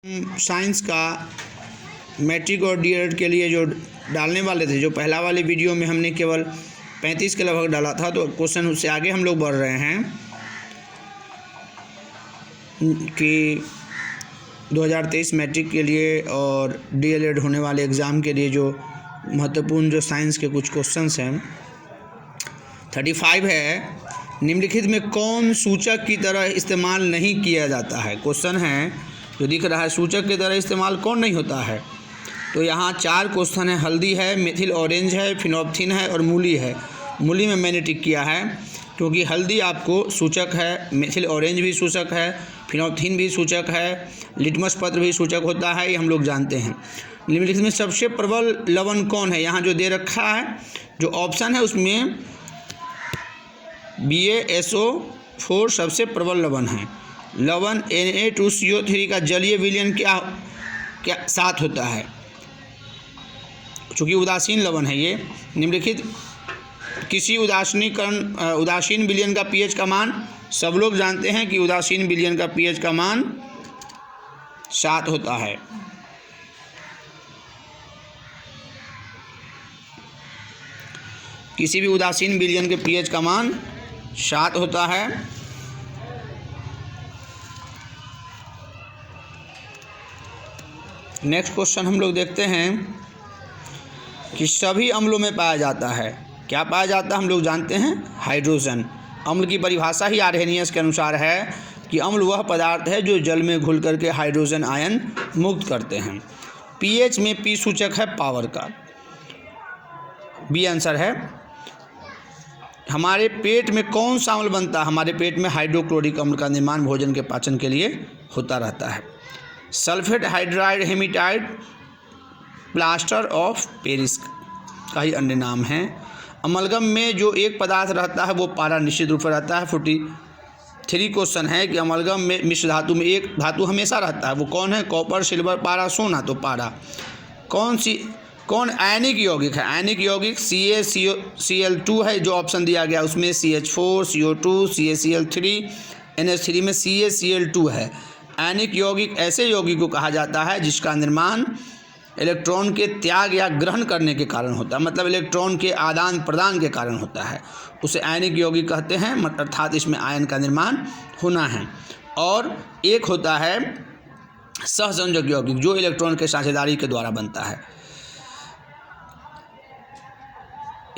Science का matric और DElEd के लिए जो डालने वाले थे, जो पहला वाले वीडियो में हमने केवल 35 के लगभग डाला था, तो क्वेश्चन उससे आगे हम लोग बढ़ रहे हैं कि 2023 मैट्रिक के लिए और डीएलएड होने वाले एग्ज़ाम के लिए जो महत्वपूर्ण जो साइंस के कुछ क्वेश्चंस हैं 35 है। निम्नलिखित में कौन सूचक की तरह इस्तेमाल नहीं किया जाता है? क्वेश्चन है जो दिख रहा है, सूचक की तरह इस्तेमाल कौन नहीं होता है? तो यहाँ 4 क्वेश्चन है। हल्दी है, मेथिल ऑरेंज है, फिनोप्थिन है और मूली है। मूली में मैंने टिक किया है क्योंकि हल्दी आपको सूचक है, मेथिल ऑरेंज भी सूचक है, फिनोप्थिन भी सूचक है, लिटमस पत्र भी सूचक होता है, ये हम लोग जानते हैं। निम्नलिखित में सबसे प्रबल लवण कौन है? यहाँ जो दे रखा है, जो ऑप्शन है उसमें BaSO4 सबसे प्रबल लवण है। लवण Na2CO3 का जलीय विलयन क्या साथ होता है? चूँकि उदासीन लवण है ये। निम्नलिखित किसी उदासीन विलयन का pH का मान, सब लोग जानते हैं कि उदासीन विलयन का pH का मान 7 होता है। किसी भी उदासीन विलयन के pH का मान 7 होता है। नेक्स्ट क्वेश्चन हम लोग देखते हैं कि सभी अम्लों में पाया जाता है। क्या पाया जाता है? हम लोग जानते हैं हाइड्रोजन। अम्ल की परिभाषा ही आर्हेनियस के अनुसार है कि अम्ल वह पदार्थ है जो जल में घुल करके हाइड्रोजन आयन मुक्त करते हैं। pH में P सूचक है पावर का, बी आंसर है। हमारे पेट में कौन सा अम्ल बनता है? हमारे पेट में हाइड्रोक्लोरिक अम्ल का निर्माण भोजन के पाचन के लिए होता रहता है। Sulphate hydride hematite plaster of Paris का ही अन्य नाम है। अमलगम में जो एक पदार्थ रहता है वो पारा निश्चित रूप से रहता है। 43 क्वेश्चन है कि अमलगम में मिश्र धातु में एक धातु हमेशा रहता है, वो कौन है? कॉपर, सिल्वर, पारा, सोना। तो पारा। कौन आयनिक यौगिक है? आयनिक यौगिक CaCl2 है, जो ऑप्शन दिया गया उसमें CH4, CO2, CaCl3, NH3 में CaCl2 है। आयनिक यौगिक ऐसे यौगिक को कहा जाता है जिसका निर्माण इलेक्ट्रॉन के त्याग या ग्रहण करने के कारण होता है, मतलब इलेक्ट्रॉन के आदान प्रदान के कारण होता है, उसे आयनिक यौगिक कहते हैं, अर्थात इसमें आयन का निर्माण होना है। और एक होता है सहसंयोजक यौगिक, जो इलेक्ट्रॉन के साझेदारी के द्वारा बनता है।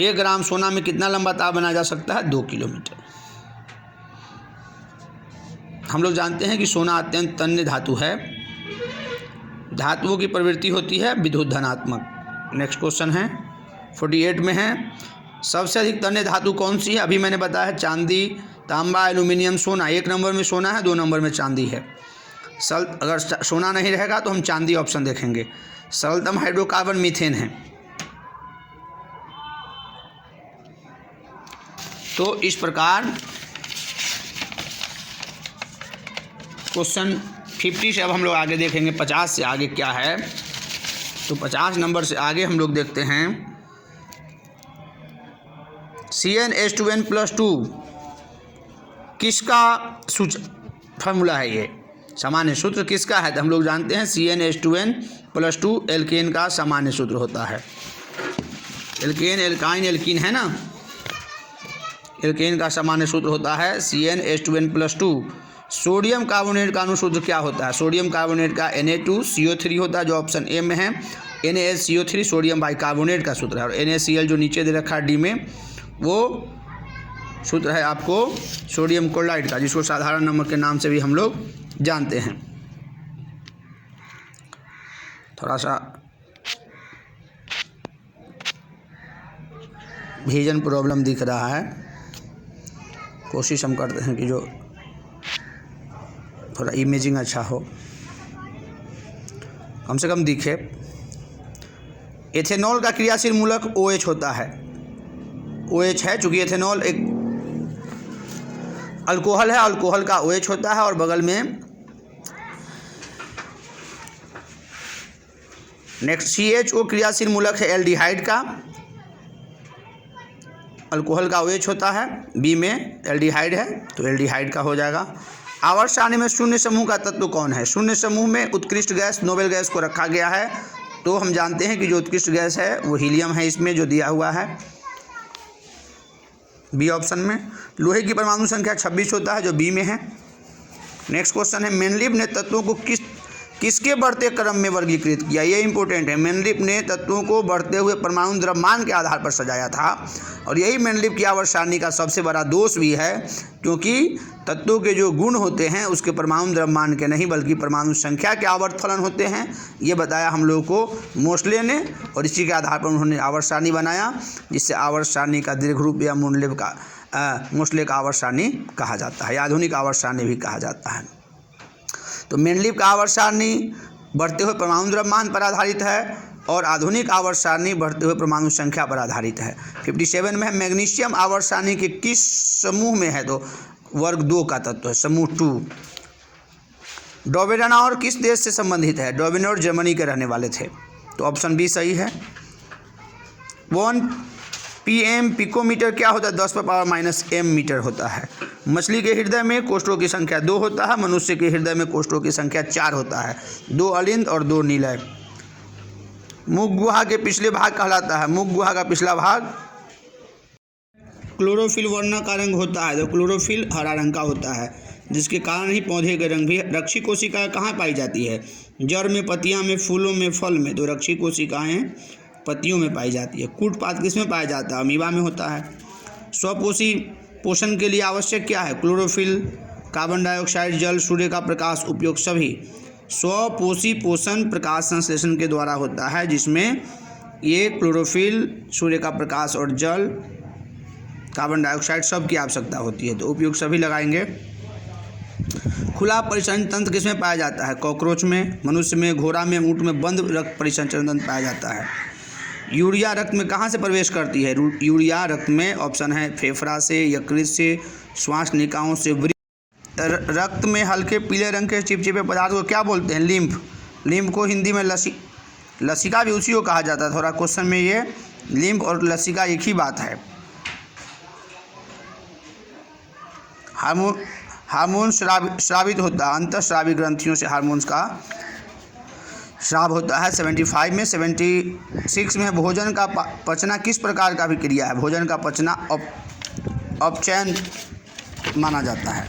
1 ग्राम सोना में कितना लंबा तार बनाया जा सकता है? 2 किलोमीटर। हम लोग जानते हैं कि सोना अत्यंत तन्य धातु है। धातुओं की प्रवृत्ति होती है विद्युत धनात्मक। नेक्स्ट क्वेश्चन है 48 में है, सबसे अधिक तन्य धातु कौन सी है? अभी मैंने बताया है चांदी, तांबा, एल्यूमिनियम, सोना। 1 नंबर में सोना है, 2 नंबर में चांदी है। अगर सोना नहीं रहेगा तो हम चांदी ऑप्शन देखेंगे। सरलतम हाइड्रोकार्बन मीथेन है। तो इस प्रकार क्वेश्चन 50 से अब हम लोग आगे देखेंगे 50 से आगे क्या है। तो 50 नंबर से आगे हम लोग देखते हैं CnH2n+2 किसका फार्मूला है? ये सामान्य सूत्र किसका है? तो हम लोग जानते हैं CnH2n+2 एल्केन का सामान्य सूत्र होता है। एल्केन, एल्काइन, एल्कीन है ना, एल्केन का सामान्य सूत्र होता है CnH2n+2। सोडियम कार्बोनेट का अनुसूत्र क्या होता है? सोडियम कार्बोनेट का Na2CO3 होता है, जो ऑप्शन ए में है। NaCO3 सोडियम बाइकार्बोनेट का सूत्र है। और NaCl जो नीचे दे रखा है डी में, वो सूत्र है आपको सोडियम क्लोराइड का, जिसको साधारण नमक के नाम से भी हम लोग जानते हैं। थोड़ा सा विजन प्रॉब्लम दिख रहा है, कोशिश हम करते हैं कि जो थोड़ा इमेजिंग अच्छा हो, कम से कम दिखे। एथेनॉल का क्रियाशील मूलक OH होता है। OH है, चूँकि एथेनॉल एक अल्कोहल है, अल्कोहल का OH होता है। और बगल में नेक्स्ट CHO क्रियाशील मूलक है एल्डिहाइड का, अल्कोहल का OH होता है। बी में एल्डिहाइड है, तो एल्डिहाइड का हो जाएगा। आवर्त सारणी में शून्य समूह का तत्व कौन है? शून्य समूह में उत्कृष्ट गैस नोबेल गैस को रखा गया है। तो हम जानते हैं कि जो उत्कृष्ट गैस है वो हीलियम है, इसमें जो दिया हुआ है बी ऑप्शन में। लोहे की परमाणु संख्या 26 होता है, जो बी में है। नेक्स्ट क्वेश्चन है, मेंडलीव ने तत्वों को किसके बढ़ते क्रम में वर्गीकृत किया? ये इंपॉर्टेंट है। मेंडलीव ने तत्वों को बढ़ते हुए परमाणु द्रव्यमान के आधार पर सजाया था, और यही मेंडलीव की आवर्त सारणी का सबसे बड़ा दोष भी है, क्योंकि तत्वों के जो गुण होते हैं उसके परमाणु द्रव्यमान के नहीं बल्कि परमाणु संख्या के आवर्त फलन होते हैं। ये बताया हम लोगों को मोस्ले ने, और इसी के आधार पर उन्होंने आवर्त सारणी बनाया, जिससे आवर्त सारणी का दीर्घ रूप या मोंडलेव का मोस्ले का आवर्त सारणी कहा जाता है, आधुनिक आवर्त सारणी भी कहा जाता है। तो मेंडलीव का आवर्त सारणी बढ़ते हुए परमाणु द्रव्यमान पर आधारित है, और आधुनिक आवर्त सारणी बढ़ते हुए परमाणु संख्या पर आधारित है। 57 में है, मैग्नीशियम आवर्त सारणी के किस समूह में है? तो वर्ग 2 का तत्व है, समूह 2। डोबेनाउर किस देश से संबंधित है? डोबेनाउर जर्मनी के रहने वाले थे, तो ऑप्शन बी सही है। 1 pm पिकोमीटर क्या होता है? 10⁻⁻m मीटर होता है। मछली के हृदय में कोष्ठों की संख्या 2 होता है, मनुष्य के हृदय में कोष्ठों की संख्या 4 होता है, 2 अलिंद और 2 निलय। मुख गुहा के पिछले भाग कहलाता है? मुख गुहा का पिछला भाग क्लोरोफिल वर्ण का रंग होता है, तो क्लोरोफिल हरा रंग का होता है, जिसके कारण ही पौधे के रंग भी। रक्षी कोशिकाएं कहाँ पाई जाती है? जड़ में, पत्तियां में, फूलों में, फल में। तो रक्षी कोशिकाएं पत्तियों में पाई जाती है। कूटपात किस में पाया जाता है? अमीबा में होता है। स्वपोषी पोषण के लिए आवश्यक क्या है? क्लोरोफिल, कार्बन डाइऑक्साइड, जल, सूर्य का प्रकाश, उपयोग सभी। स्वपोषी पोषण प्रकाश संश्लेषण के द्वारा होता है, जिसमें ये क्लोरोफिल, सूर्य का प्रकाश और जल, कार्बन डाइऑक्साइड सब की आवश्यकता होती है, तो उपयोग सभी लगाएंगे। खुला परिसंचरण तंत्र किसमें पाया जाता है? कॉकरोच में, मनुष्य में, घोड़ा में, ऊंट में बंद रक्त परिसंचरण तंत्र पाया जाता है। यूरिया रक्त में कहाँ से प्रवेश करती है? यूरिया रक्त में ऑप्शन है फेफड़ा से, यकृत से, श्वास निकायों से। रक्त में हल्के पीले रंग के चिपचिपे पदार्थ को क्या बोलते हैं? लिम्फ। लिम्फ को हिंदी में लसिका भी उसी को कहा जाता है। थोड़ा क्वेश्चन में ये लिम्फ और लसिका एक ही बात है। हार्मोन स्रावित होता है, अंतःस्रावी ग्रंथियों से हार्मोन्स का स्राव होता है। 75 में। 76 में भोजन का पचना किस प्रकार का विक्रिया है? भोजन का पचना अपचयन माना जाता है।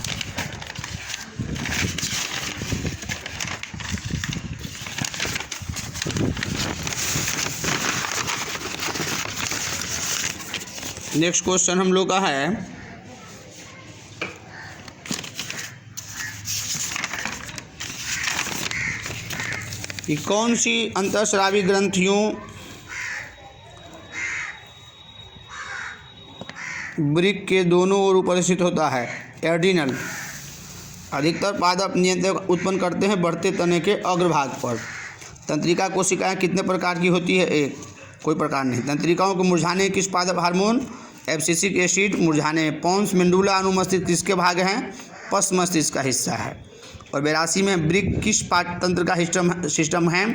नेक्स्ट क्वेश्चन हम लोग का है, कि कौन सी अंतःस्रावी ग्रंथियों वृक्क के दोनों ओर उपस्थित होता है? एड्रिनल। अधिकतर पादप नियंत्रक उत्पन्न करते हैं बढ़ते तने के अग्रभाग पर। तंत्रिका कोशिकाएं कितने प्रकार की होती है? एक। कोई प्रकार नहीं। तंत्रिकाओं को मुरझाने किस पादप हार्मोन? एब्सिसिक एसिड मुरझाने में। पॉन्स मेंडुला अनुमस्तिष्क किसके भाग हैं? पश्च मस्तिष्क का हिस्सा है। और 82 में वृक्क किस पार्ट तंत्र का सिस्टम है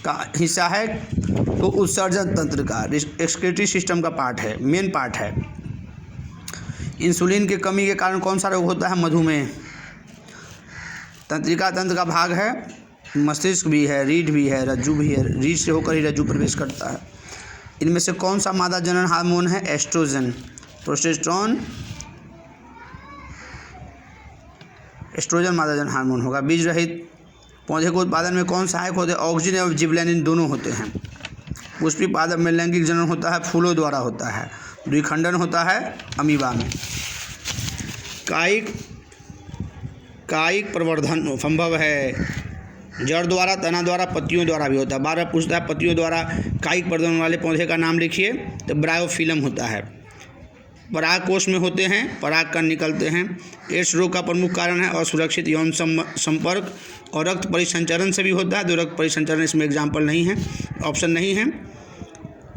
का हिस्सा है? तो उत्सर्जन तंत्र का, एक्सक्रीटरी सिस्टम का पार्ट है, मेन पार्ट है। इंसुलिन की कमी के कारण कौन सा रोग होता है? मधुमेह। तंत्रिका तंत्र का भाग है, मस्तिष्क भी है, रीढ़ भी है, रज्जु भी है, रीढ़ से होकर ही रज्जु प्रवेश करता है। इनमें से कौन सा मादा जनन हार्मोन है? एस्ट्रोजन। प्रोजेस्टेरोन, एस्ट्रोजन मादा जनन हार्मोन होगा। बीज रहित पौधे को उत्पादन में कौन सहायक होते हैं? ऑक्सीजन और जिबरेलिन दोनों होते हैं। पुष्पी पादप में लैंगिक जनन होता है, फूलों द्वारा होता है। द्विखंडन होता है अमीबा में। कायिक प्रवर्धन संभव है जड़ द्वारा, तना द्वारा, पत्तियों द्वारा भी होता है। 12 पूछता है पत्तियों द्वारा कायिक प्रवर्धन वाले पौधे का नाम लिखिए, तो ब्रायोफिलम होता है। पराग कोष में होते हैं, पराग कण निकलते हैं। एड्स रोग का प्रमुख कारण है असुरक्षित यौन संपर्क, और रक्त परिसंचरण से भी होता है, तो रक्त परिसंचरण इसमें एग्जाम्पल नहीं है, ऑप्शन नहीं है।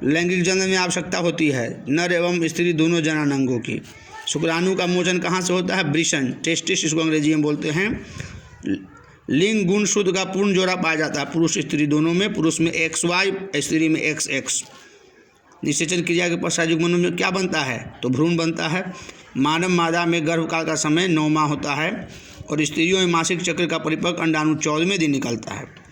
लैंगिक जनन में आवश्यकता होती है नर एवं स्त्री दोनों जनानांगों की। शुक्राणु का मोचन कहाँ से होता है? वृषण, टेस्टिस इसको अंग्रेजी में बोलते हैं। लिंग गुण शुद्ध का पूर्ण जोड़ा पाया जाता है पुरुष स्त्री दोनों में। पुरुष में XY, स्त्री में XX। निषेचन क्रिया के पश्चात युग्मन में क्या बनता है? तो भ्रूण बनता है। मानव मादा में गर्भकाल का समय 9 माह होता है। और स्त्रियों में मासिक चक्र का परिपक्व अंडाणु 14वें दिन निकलता है।